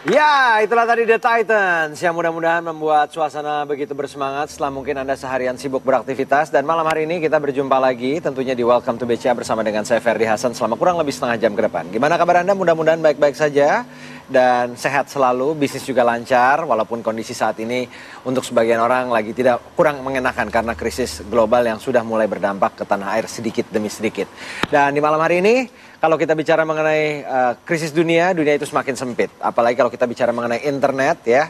Ya, itulah tadi The Titans yang mudah-mudahan membuat suasana begitu bersemangat setelah mungkin Anda seharian sibuk beraktivitas. Dan malam hari ini kita berjumpa lagi tentunya di Welcome to BCA bersama dengan saya Ferdi Hasan selama kurang lebih setengah jam ke depan. Gimana kabar Anda? Mudah-mudahan baik-baik saja dan sehat selalu, bisnis juga lancar walaupun kondisi saat ini untuk sebagian orang lagi tidak kurang mengenakan karena krisis global yang sudah mulai berdampak ke tanah air sedikit demi sedikit. Dan di malam hari ini kalau kita bicara mengenai krisis dunia itu semakin sempit. Apalagi kalau kita bicara mengenai internet ya,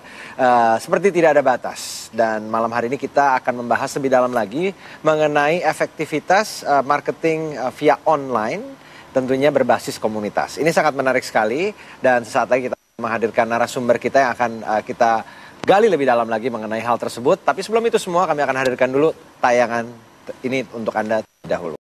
seperti tidak ada batas. Dan malam hari ini kita akan membahas lebih dalam lagi mengenai efektivitas marketing via online, tentunya berbasis komunitas. Ini sangat menarik sekali dan sesaat lagi kita menghadirkan narasumber kita yang akan kita gali lebih dalam lagi mengenai hal tersebut. Tapi sebelum itu semua kami akan hadirkan dulu tayangan ini untuk Anda dahulu.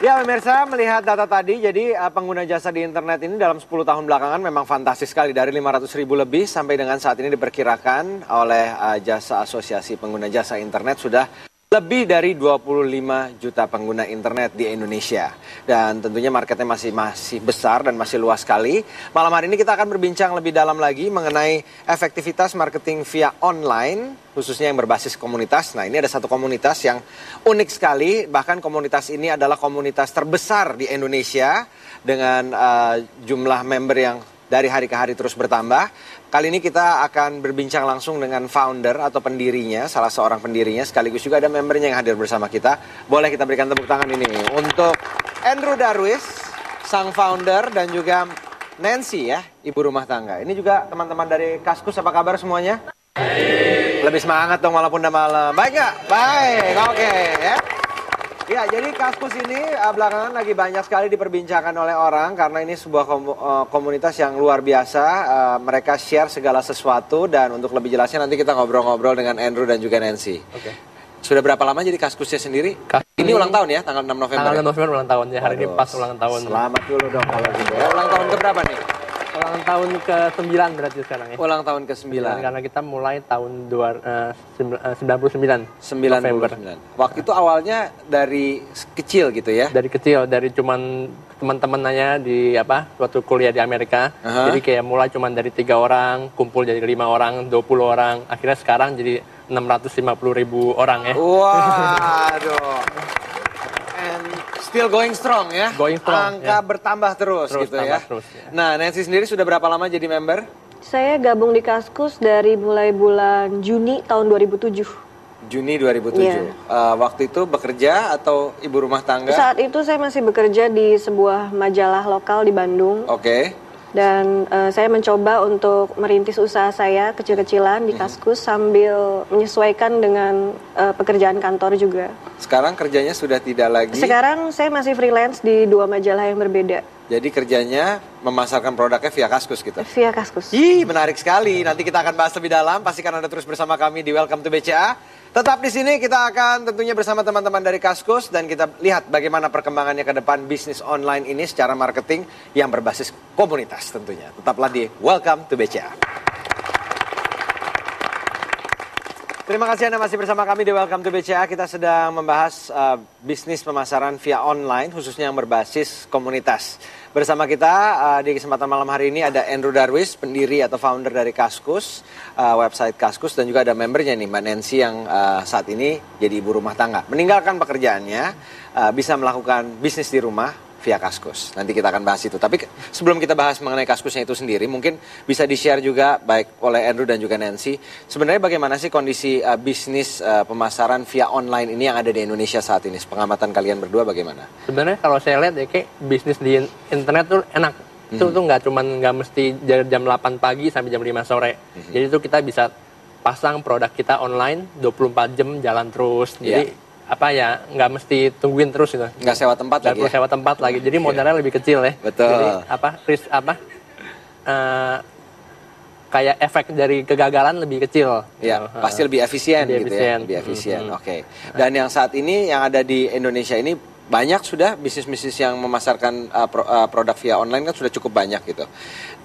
Ya pemirsa, melihat data tadi, jadi pengguna jasa di internet ini dalam 10 tahun belakangan memang fantastis sekali. Dari 500.000 lebih sampai dengan saat ini diperkirakan oleh jasa asosiasi pengguna jasa internet sudah lebih dari 25 juta pengguna internet di Indonesia. Dan tentunya marketnya masih besar dan masih luas sekali. Malam hari ini kita akan berbincang lebih dalam lagi mengenai efektivitas marketing via online, khususnya yang berbasis komunitas. Nah, ini ada satu komunitas yang unik sekali, bahkan komunitas ini adalah komunitas terbesar di Indonesia dengan jumlah member yang dari hari ke hari terus bertambah. Kali ini kita akan berbincang langsung dengan founder atau pendirinya, salah seorang pendirinya, sekaligus juga ada membernya yang hadir bersama kita. Boleh kita berikan tepuk tangan ini untuk Andrew Darwis, sang founder, dan juga Nancy ya, ibu rumah tangga. Ini juga teman-teman dari Kaskus, apa kabar semuanya? Baik. Lebih semangat dong walaupun udah malam. Baik nggak? Baik, oke ya. Ya, jadi Kaskus ini belakangan lagi banyak sekali diperbincangkan oleh orang karena ini sebuah komunitas yang luar biasa. Mereka share segala sesuatu dan untuk lebih jelasnya nanti kita ngobrol-ngobrol dengan Andrew dan juga Nancy. Oke. Sudah berapa lama jadi Kaskusnya sendiri? Ini ulang tahun ya, tanggal 6 November. Tanggal 6 November ulang tahun ya, hari ini pas ulang tahun. Selamat dulu dong kalau gitu ya. Ulang tahun ke berapa nih? Ulang tahun ke-9 berarti sekarang ya. Ulang tahun ke-9. Karena kita mulai tahun 99. 99. Waktu itu awalnya dari kecil gitu ya? Dari kecil, dari cuman teman-temannya di waktu kuliah di Amerika. Jadi kayak mulai cuman dari 3 orang, kumpul jadi 5 orang, 20 orang. Akhirnya sekarang jadi 650.000 orang ya. Waduh. And still going strong ya? Going strong. Angka bertambah terus gitu ya? Terus, ya. Nah, Nancy sendiri sudah berapa lama jadi member? Saya gabung di Kaskus dari mulai bulan Juni tahun 2007. Juni 2007. Yeah. Waktu itu bekerja atau ibu rumah tangga? Saat itu saya masih bekerja di sebuah majalah lokal di Bandung. Oke. Dan saya mencoba untuk merintis usaha saya kecil-kecilan di Kaskus sambil menyesuaikan dengan pekerjaan kantor juga. Sekarang kerjanya sudah tidak lagi? Sekarang saya masih freelance di 2 majalah yang berbeda. Jadi kerjanya memasarkan produknya via Kaskus gitu? Via Kaskus. Ih, menarik sekali. Nanti kita akan bahas lebih dalam. Pastikan Anda terus bersama kami di Welcome to BCA. Tetap di sini kita akan tentunya bersama teman-teman dari Kaskus dan kita lihat bagaimana perkembangannya ke depan bisnis online ini secara marketing yang berbasis komunitas tentunya. Tetaplah di Welcome to BCA. Terima kasih Anda masih bersama kami di Welcome to BCA. Kita sedang membahas bisnis pemasaran via online khususnya yang berbasis komunitas. Bersama kita di kesempatan malam hari ini ada Andrew Darwis, pendiri atau founder dari Kaskus, website Kaskus, dan juga ada membernya nih Mbak Nancy yang saat ini jadi ibu rumah tangga. Meninggalkan pekerjaannya, bisa melakukan bisnis di rumah via Kaskus. Nanti kita akan bahas itu. Tapi sebelum kita bahas mengenai Kaskusnya itu sendiri, mungkin bisa di-share juga baik oleh Andrew dan juga Nancy. Sebenarnya bagaimana sih kondisi bisnis pemasaran via online ini yang ada di Indonesia saat ini? Pengamatan kalian berdua bagaimana? Sebenarnya kalau saya lihat ya kayak bisnis di internet tuh enak. Itu tuh nggak mesti dari jam 8 pagi sampai jam 5 sore. Jadi itu kita bisa pasang produk kita online 24 jam jalan terus. Jadi nggak mesti tungguin terus gitu. Nggak sewa tempat lagi. Nggak perlu sewa tempat lagi. Jadi modalnya lebih kecil ya. Betul. Jadi kayak efek dari kegagalan lebih kecil. Ya, pasti lebih efisien lebih gitu efisien. Ya. Lebih efisien. Oke. Dan yang saat ini yang ada di Indonesia ini banyak sudah bisnis-bisnis yang memasarkan produk via online kan sudah cukup banyak gitu.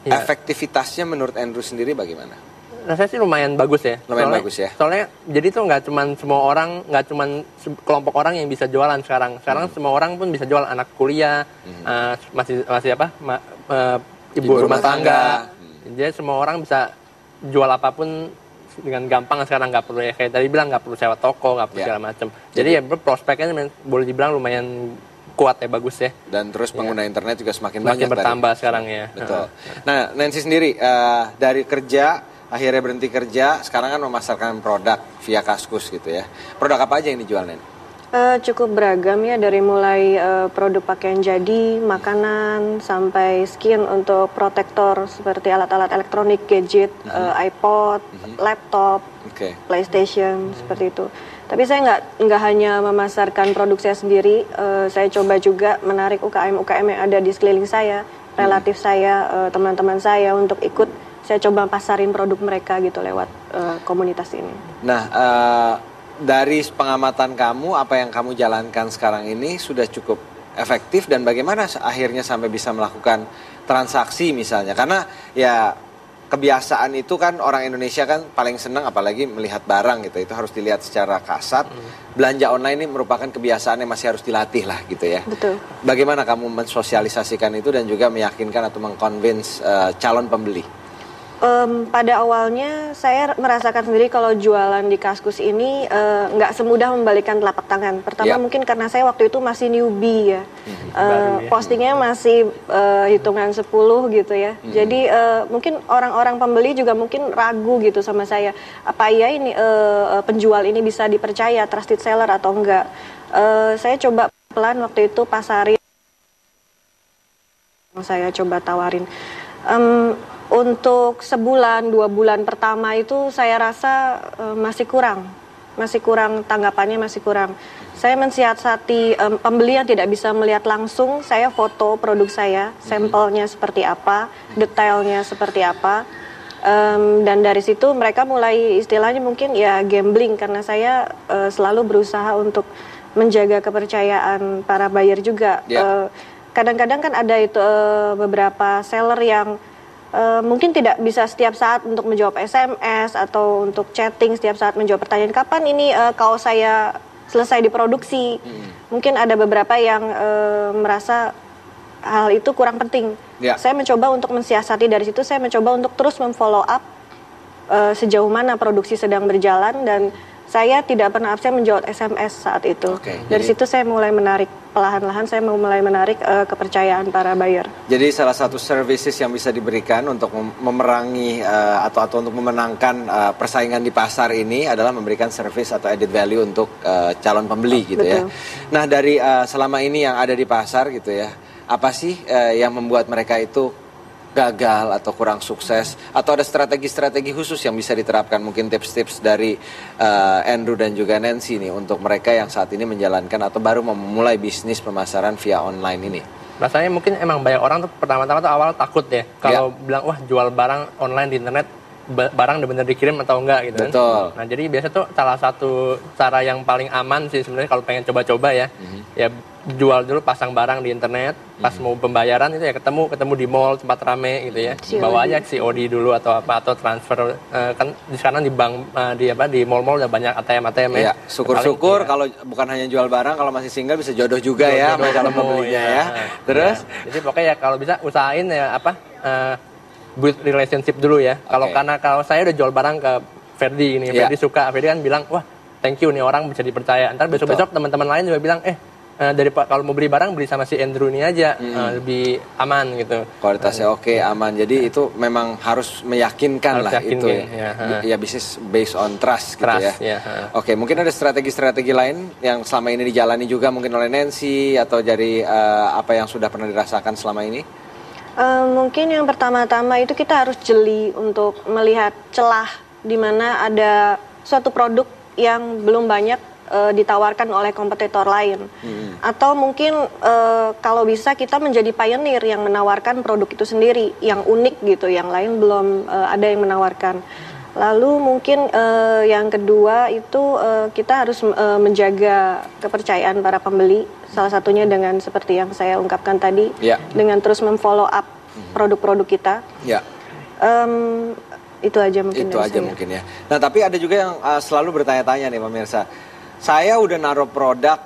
Ya. Efektivitasnya menurut Andrew sendiri bagaimana? Rasanya sih lumayan bagus ya. Bagus ya. Soalnya jadi tuh nggak cuman semua orang, nggak cuman kelompok orang yang bisa jualan sekarang. Sekarang semua orang pun bisa jual, anak kuliah, ibu rumah tangga. Jadi semua orang bisa jual apapun dengan gampang sekarang, nggak perlu ya kayak tadi bilang nggak perlu sewa toko, nggak perlu segala macam. Jadi ya prospeknya boleh dibilang lumayan kuat ya, bagus ya. Dan terus pengguna internet juga semakin banyak. Semakin bertambah sekarang ya. Betul. Nah, Nancy sendiri dari kerja akhirnya berhenti kerja, sekarang kan memasarkan produk via Kaskus gitu ya. Produk apa aja yang dijual, Nen? Cukup beragam ya, dari mulai produk pakaian jadi, makanan, sampai skin untuk protektor seperti alat-alat elektronik, gadget, iPod, laptop, PlayStation, seperti itu. Tapi saya nggak hanya memasarkan produk saya sendiri, saya coba juga menarik UKM-UKM yang ada di sekeliling saya, relatif saya, teman-teman saya untuk ikut. Saya coba pasarin produk mereka gitu lewat komunitas ini. Nah, dari pengamatan kamu, apa yang kamu jalankan sekarang ini sudah cukup efektif dan bagaimana akhirnya sampai bisa melakukan transaksi misalnya? Karena ya kebiasaan itu kan orang Indonesia kan paling senang apalagi melihat barang gitu, itu harus dilihat secara kasat. Belanja online ini merupakan kebiasaan yang masih harus dilatih lah gitu ya. Betul. Bagaimana kamu mensosialisasikan itu dan juga meyakinkan atau mengconvince calon pembeli? Pada awalnya saya merasakan sendiri kalau jualan di Kaskus ini nggak semudah membalikan telapak tangan. Pertama mungkin karena saya waktu itu masih newbie ya, postingnya masih hitungan 10 gitu ya. Jadi mungkin orang-orang pembeli juga mungkin ragu gitu sama saya. Apa iya ini penjual ini bisa dipercaya, trusted seller atau enggak? Saya coba pelan waktu itu pasarin, saya coba tawarin. Untuk sebulan, 2 bulan pertama itu saya rasa masih kurang tanggapannya, masih kurang. Saya mensiasati pembeli yang tidak bisa melihat langsung, saya foto produk saya, sampelnya seperti apa, detailnya seperti apa, dan dari situ mereka mulai istilahnya mungkin ya gambling, karena saya selalu berusaha untuk menjaga kepercayaan para buyer juga. Kadang-kadang kan ada itu beberapa seller yang mungkin tidak bisa setiap saat untuk menjawab SMS atau untuk chatting setiap saat menjawab pertanyaan kapan ini kaos saya selesai diproduksi. Mungkin ada beberapa yang merasa hal itu kurang penting. Saya mencoba untuk mensiasati dari situ, saya mencoba untuk terus memfollow up sejauh mana produksi sedang berjalan, dan saya tidak pernah absen menjawab SMS saat itu. Dari situ saya mulai menarik, perlahan-lahan saya mulai menarik kepercayaan para buyer. Jadi salah satu services yang bisa diberikan untuk memerangi atau untuk memenangkan persaingan di pasar ini adalah memberikan service atau added value untuk calon pembeli gitu. Betul. Ya. Nah, dari selama ini yang ada di pasar gitu ya, apa sih yang membuat mereka itu gagal atau kurang sukses, atau ada strategi-strategi khusus yang bisa diterapkan, mungkin tips-tips dari Andrew dan juga Nancy nih untuk mereka yang saat ini menjalankan atau baru memulai bisnis pemasaran via online ini? Rasanya mungkin emang banyak orang tuh pertama-tama tuh awal takut ya kalau bilang wah jual barang online di internet, barang benar-benar dikirim atau enggak gitu kan. Betul. Nah jadi biasa tuh salah satu cara yang paling aman sih sebenarnya kalau pengen coba-coba ya, ya jual dulu, pasang barang di internet, pas mau pembayaran itu ya ketemu di mall tempat rame gitu ya, bawa aja COD dulu atau apa, atau transfer, kan di sekarang di bank di mall-mall udah banyak ATM ya. Syukur-syukur kalau bukan hanya jual barang, kalau masih single bisa jodoh juga ya sama calon pembelinya ya. Terus jadi pokoknya ya kalau bisa usahain ya build relationship dulu ya. Kalau saya udah jual barang ke Ferdi ini, Ferdi suka, Ferdi kan bilang wah thank you nih orang bisa dipercaya. Ntar besok-besok teman-teman lain juga bilang kalau mau beli barang beli sama si Andrew ini aja, lebih aman gitu. Kualitasnya oke, aman. Jadi itu memang harus meyakinkan Harus lah yakin itu. ya. Bisnis based on trust gitu Trust, ya. ya. Oke, mungkin ada strategi-strategi lain yang selama ini dijalani juga mungkin oleh Nancy atau dari apa yang sudah pernah dirasakan selama ini? Mungkin yang pertama-tama itu kita harus jeli untuk melihat celah di mana ada suatu produk yang belum banyak ditawarkan oleh kompetitor lain. Atau mungkin kalau bisa kita menjadi pioneer yang menawarkan produk itu sendiri, yang unik gitu, yang lain belum ada yang menawarkan. Lalu mungkin yang kedua itu kita harus menjaga kepercayaan para pembeli, salah satunya dengan seperti yang saya ungkapkan tadi, dengan terus memfollow up produk-produk kita. Itu aja mungkin. Itu aja mungkin ya. Nah, tapi ada juga yang selalu bertanya-tanya nih pemirsa. Saya udah naruh produk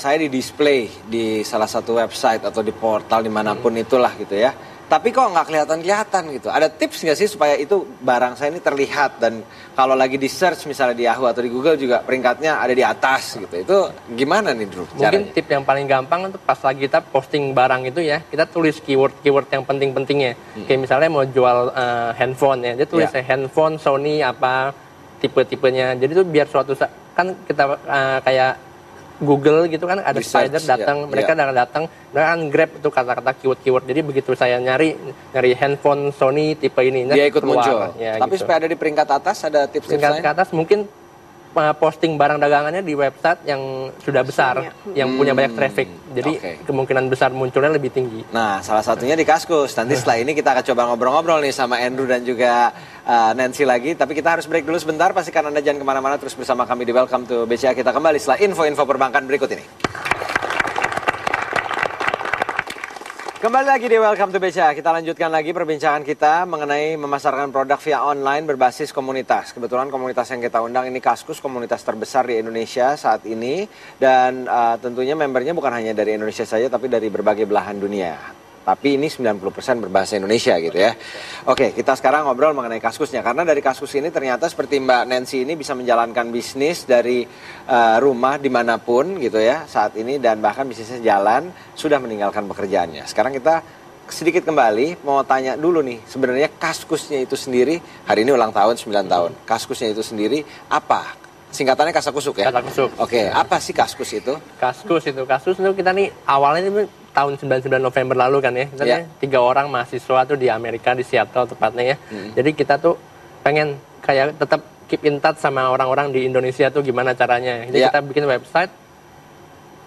saya di display di salah satu website atau di portal dimanapun itulah gitu ya. Tapi kok nggak kelihatan gitu. Ada tips nggak sih supaya itu barang saya ini terlihat dan kalau lagi di search misalnya di Yahoo atau di Google juga peringkatnya ada di atas gitu. Itu gimana nih Drew? Mungkin tips yang paling gampang itu pas lagi kita posting barang itu ya, kita tulis keyword yang penting-pentingnya. Kayak misalnya mau jual handphone ya, dia tulis handphone Sony apa tipe-tipenya. Jadi itu biar suatu kan kita kayak Google gitu kan ada research, spider datang, mereka datang dengan Grab itu kata-kata keyword. Jadi begitu saya nyari handphone Sony tipe ini, dia ikut muncul. Ya, tapi gitu. supaya ada di peringkat atas ada tips-tips lain? Peringkat atas mungkin posting barang dagangannya di website yang sudah besar, yang punya banyak traffic. Jadi kemungkinan besar munculnya lebih tinggi. Nah, salah satunya di Kaskus. Nanti setelah ini kita akan coba ngobrol-ngobrol nih sama Andrew dan juga Nancy lagi. Tapi kita harus break dulu sebentar. Pastikan Anda jangan kemana-mana, terus bersama kami di Welcome to BCA. Kita kembali setelah info-info perbankan berikut ini. Kembali lagi di Welcome to BCA. Kita lanjutkan lagi perbincangan kita mengenai memasarkan produk via online berbasis komunitas. Kebetulan komunitas yang kita undang ini Kaskus, komunitas terbesar di Indonesia saat ini. Dan tentunya membernya bukan hanya dari Indonesia saja, tapi dari berbagai belahan dunia. Tapi ini 90% berbahasa Indonesia gitu ya. Oke, kita sekarang ngobrol mengenai Kaskusnya. Karena dari Kaskus ini ternyata seperti Mbak Nancy ini bisa menjalankan bisnis dari rumah dimanapun gitu ya saat ini. Dan bahkan bisnisnya jalan, sudah meninggalkan pekerjaannya. Sekarang kita sedikit kembali mau tanya dulu nih. Sebenarnya Kaskusnya itu sendiri, hari ini ulang tahun 9 tahun. Kaskusnya itu sendiri apa? Singkatannya Kasakusuk ya? Kasakusuk. Oke, apa sih Kaskus itu? Kaskus itu kita nih awalnya ini tahun 99 November lalu kan ya. Kita nih 3 orang mahasiswa tuh di Amerika, di Seattle tepatnya ya. Jadi kita tuh pengen kayak tetap keep in touch sama orang-orang di Indonesia tuh gimana caranya. Jadi kita bikin website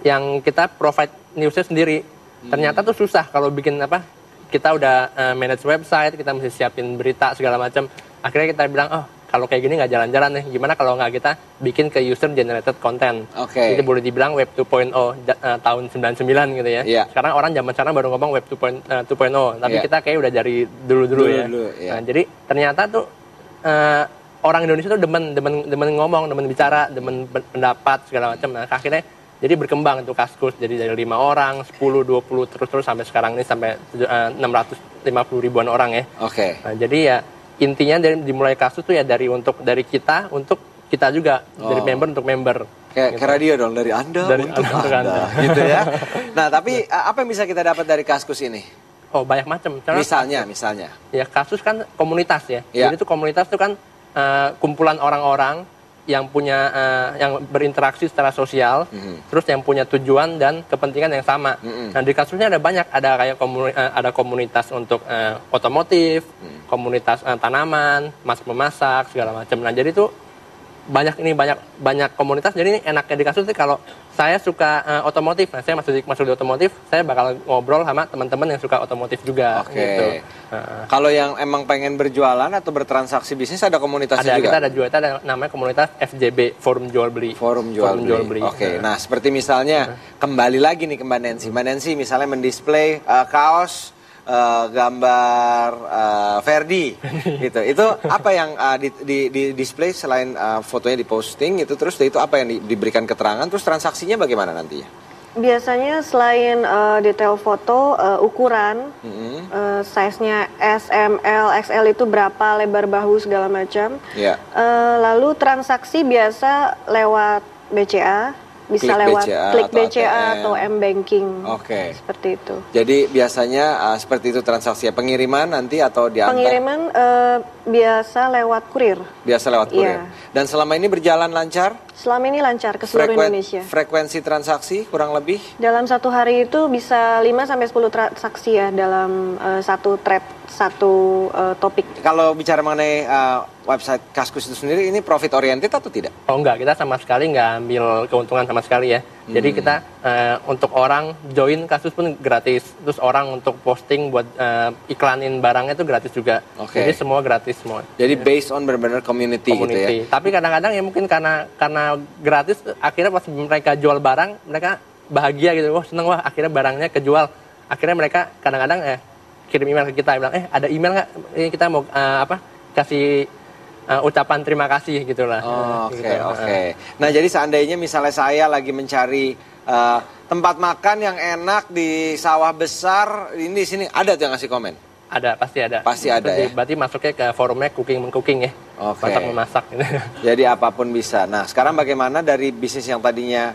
yang kita provide newsnya sendiri. Ternyata tuh susah kalau bikin apa. Kita udah manage website, kita mesti siapin berita segala macam. Akhirnya kita bilang, kalau kayak gini nggak jalan-jalan nih, gimana kalau nggak kita bikin ke user generated content. Jadi boleh dibilang web 2.0 tahun 99 gitu ya. Sekarang orang zaman sekarang baru ngomong web 2.0, tapi kita kayak udah dari dulu-dulu ya. Nah, jadi ternyata tuh orang Indonesia tuh demen ngomong, demen bicara, demen pendapat segala macam. Nah, akhirnya jadi berkembang tuh Kaskus, jadi dari 5 orang, 10, 20 terus sampai sekarang ini sampai 650 ribuan orang ya. Nah, jadi ya intinya dimulai Kaskus tuh ya dari kita untuk kita juga, dari member untuk member. Kayak radio dong, dari Anda untuk Anda. Gitu ya. Nah, tapi apa yang bisa kita dapat dari Kaskus ini? Banyak macam. Misalnya. Ya Kaskus kan komunitas ya. Jadi itu komunitas itu kan kumpulan orang-orang yang punya yang berinteraksi secara sosial, terus yang punya tujuan dan kepentingan yang sama. Nah di Kaskusnya ada banyak, ada kayak ada komunitas untuk otomotif, komunitas tanaman, masak-memasak segala macam. Nah jadi itu banyak komunitas. Jadi ini enaknya di Kaskus itu kalau saya suka otomotif, nah saya masuk di otomotif, saya bakal ngobrol sama teman-teman yang suka otomotif juga. Gitu. Kalau yang emang pengen berjualan atau bertransaksi bisnis ada komunitasnya juga? Kita ada namanya komunitas FJB, Forum Jual Beli. Forum Jual Beli. Nah seperti misalnya kembali lagi nih ke Mbak Nancy. Mbak Nancy misalnya mendisplay kaos gambar Ferdi gitu. Itu apa yang di display selain fotonya diposting itu, terus itu apa yang diberikan keterangan, terus transaksinya bagaimana nantinya? Biasanya selain detail foto, ukuran, size-nya S, M, L, XL itu berapa, lebar bahu segala macam. Lalu transaksi biasa lewat BCA Bisa Klik lewat BCA klik atau BCA ATM. atau M-Banking. Oke. Seperti itu. Jadi biasanya seperti itu transaksi ya, pengiriman nanti atau diantar? Pengiriman biasa lewat kurir. Biasa lewat kurir. Iya. Dan selama ini berjalan lancar? Selama ini lancar ke seluruh Indonesia. Frekuensi transaksi kurang lebih? Dalam satu hari itu bisa 5-10 transaksi ya dalam satu thread, satu topik. Kalau bicara mengenai website Kaskus itu sendiri, ini profit oriented atau tidak? Oh enggak, kita sama sekali nggak ambil keuntungan sama sekali ya. Jadi kita untuk orang join Kaskus pun gratis. Terus orang untuk posting buat iklanin barangnya itu gratis juga. Oke. Jadi semua gratis semua. Jadi based on benar-benar community gitu ya? Tapi kadang-kadang ya mungkin karena gratis, akhirnya pas mereka jual barang, mereka bahagia gitu. Wah seneng, wah akhirnya barangnya kejual. Akhirnya mereka kadang-kadang kirim email ke kita, bilang ada email nggak? Ini kita mau kasih ucapan terima kasih gitulah. Oke. Nah jadi seandainya misalnya saya lagi mencari tempat makan yang enak di sawah besar, ini di sini ada tuh yang ngasih komen? Ada, pasti ada. Pasti ada ya. Berarti masuknya ke forumnya cooking ya. Oke. Masak-memasak gitu. Jadi apapun bisa. Nah sekarang bagaimana dari bisnis yang tadinya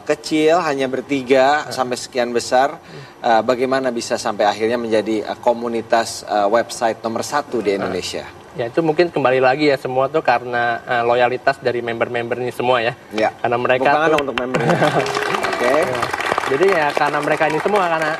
kecil hanya bertiga sampai sekian besar, bagaimana bisa sampai akhirnya menjadi komunitas website nomor 1 di Indonesia? Ya itu mungkin kembali lagi ya, semua tuh karena loyalitas dari member-member ini semua ya. Ya. Karena mereka Bukan tuh untuk membernya. Oke. Ya. Jadi ya karena mereka ini semua, karena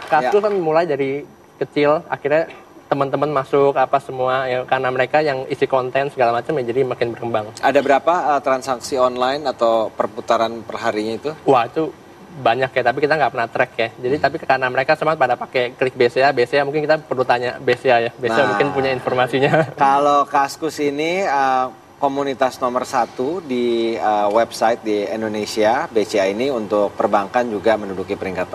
Kaskus kan mulai dari kecil, akhirnya teman-teman masuk apa semua ya, karena mereka yang isi konten segala macam ya, jadi makin berkembang. Ada berapa transaksi online atau perputaran perharinya itu? Wah itu banyak ya, tapi kita nggak pernah track ya. Jadi tapi karena mereka semua pada pakai klik BCA mungkin kita perlu tanya BCA ya. BCA mungkin punya informasinya. Kalau Kaskus ini komunitas nomor 1 di website di Indonesia, BCA ini untuk perbankan juga menduduki peringkat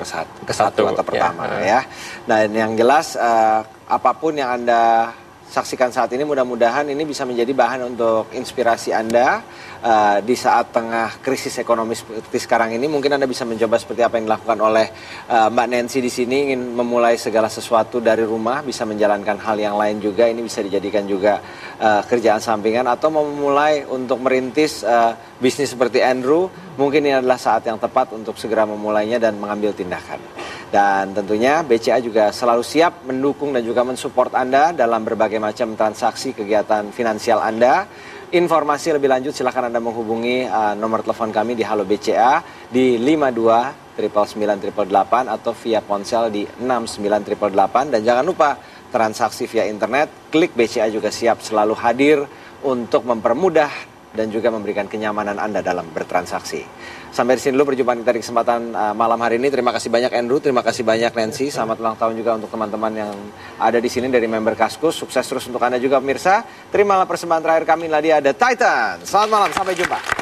ke-1 atau pertama ya. Dan yang jelas apapun yang Anda saksikan saat ini, mudah-mudahan ini bisa menjadi bahan untuk inspirasi Anda di saat tengah krisis ekonomi seperti sekarang ini. Mungkin Anda bisa mencoba seperti apa yang dilakukan oleh Mbak Nancy di sini, ingin memulai segala sesuatu dari rumah, bisa menjalankan hal yang lain juga. Ini bisa dijadikan juga kerjaan sampingan, atau mau memulai untuk merintis bisnis seperti Andrew. Mungkin ini adalah saat yang tepat untuk segera memulainya dan mengambil tindakan. Dan tentunya BCA juga selalu siap mendukung dan juga mensupport Anda dalam berbagai macam transaksi kegiatan finansial Anda. Informasi lebih lanjut silakan Anda menghubungi nomor telepon kami di Halo BCA di 52 999 888 atau via ponsel di 69 888. Dan jangan lupa transaksi via internet, klik BCA juga siap selalu hadir untuk mempermudah dan juga memberikan kenyamanan Anda dalam bertransaksi. Sampai di sini dulu perjumpaan kita di kesempatan malam hari ini. Terima kasih banyak Andrew, terima kasih banyak Nancy. Selamat ulang tahun juga untuk teman-teman yang ada di sini dari member Kaskus. Sukses terus untuk Anda juga pemirsa. Terimalah persembahan terakhir kami, Nadia The Titan. Selamat malam, sampai jumpa.